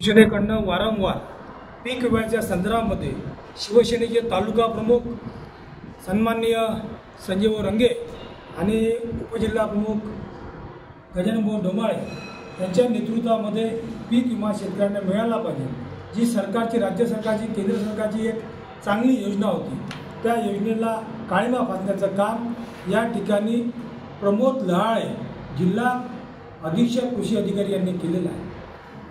शिवसेनेकडनं वारंवार पीक विम्याच्या संदर्भामध्ये शिवसेनेचे तालुका प्रमुख सन्माननीय संजीव रंगे आणि उपजिल्हा प्रमुख गजानन डोमाळे यांच्या नेतृत्वामध्ये पीक विमा शेतकऱ्यांना मिळाला पाहिजे। जी सरकारची, राज्य सरकारची, केंद्र सरकारची एक चांगली योजना होती, त्या योजनेला काळिमा फासण्याचं काम या ठिकाणी प्रमोद लहाळे जिल्हा अधीक्षक कृषी अधिकारी यांनी केलेलं आहे।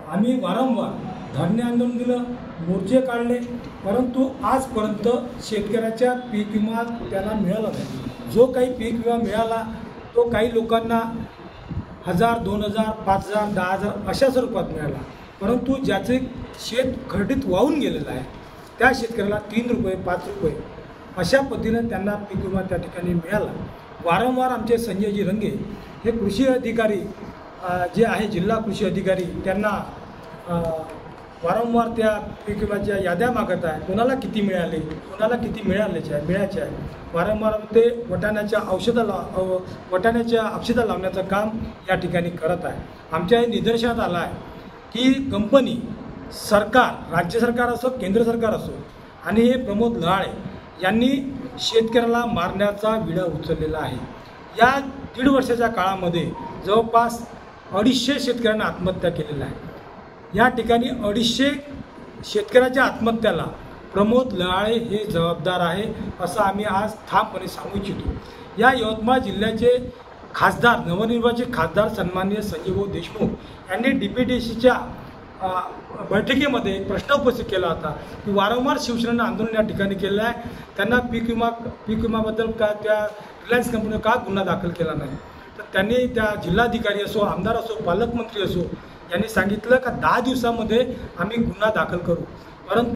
आम्ही वारंवार धरणे आंदोलन दिलं, मोर्चे काढले, परंतु आजपर्यंत शेतकऱ्याच्या पीक विमा त्याला मिळाला नाही। जो काही पीक विमा मिळाला तो काही लोकांना 1000, 2000, 5000, 10000 अशा स्वरूपात मिळाला, परंतु ज्याचे शेत खड्डीत वाहून गेलेलं आहे त्या शेतकऱ्याला 3 रुपये, 5 रुपये अशा पद्धतीने त्यांना पीक विमा त्या ठिकाणी मिळाला। वारंवार आमचे संजयजी रंगे हे कृषी अधिकारी जे आहे जिल्हा कृषी अधिकारी त्यांना वारंवार त्या पीक विम्याच्या याद्या मागत आहे, कोणाला किती मिळाले, कोणाला किती मिळायचे आहे। वारंवार ते वटाण्याच्या अक्षता लावण्याचं काम या ठिकाणी करत आहे। आमच्या हे निदर्शनात आलं आहे की कंपनी, सरकार, राज्य सरकार असो, केंद्र सरकार असो, आणि हे प्रमोद लहाळे यांनी शेतकऱ्याला मारण्याचा विडा उचललेला आहे। या 1.5 वर्षाच्या काळामध्ये जवळपास 250 शेतकऱ्यांना आत्महत्या केलेल्या आहे। या ठिकाणी 250 शेतकऱ्याच्या आत्महत्याला प्रमोद लहाळे हे जबाबदार आहे असं आम्ही आज ठामपणे सांगू इच्छितो। या यवतमाळ जिल्ह्याचे खासदार, नवनिर्वाचित खासदार सन्माननीय संजीव देशमुख यांनी DPDCच्या बैठकीमध्ये एक प्रश्न उपस्थित केला होता की वारंवार शिवसेनेनं आंदोलन या ठिकाणी केलं आहे, त्यांना पीक विमाबद्दल का त्या रिलायन्स कंपनीवर का गुन्हा दाखल केला नाही। तर त्यांनी त्या जिल्हाधिकारी असो, आमदार असो, पालकमंत्री असो यांनी सांगितलं का 10 दिवसामध्ये आम्ही गुन्हा दाखल करू, परंतु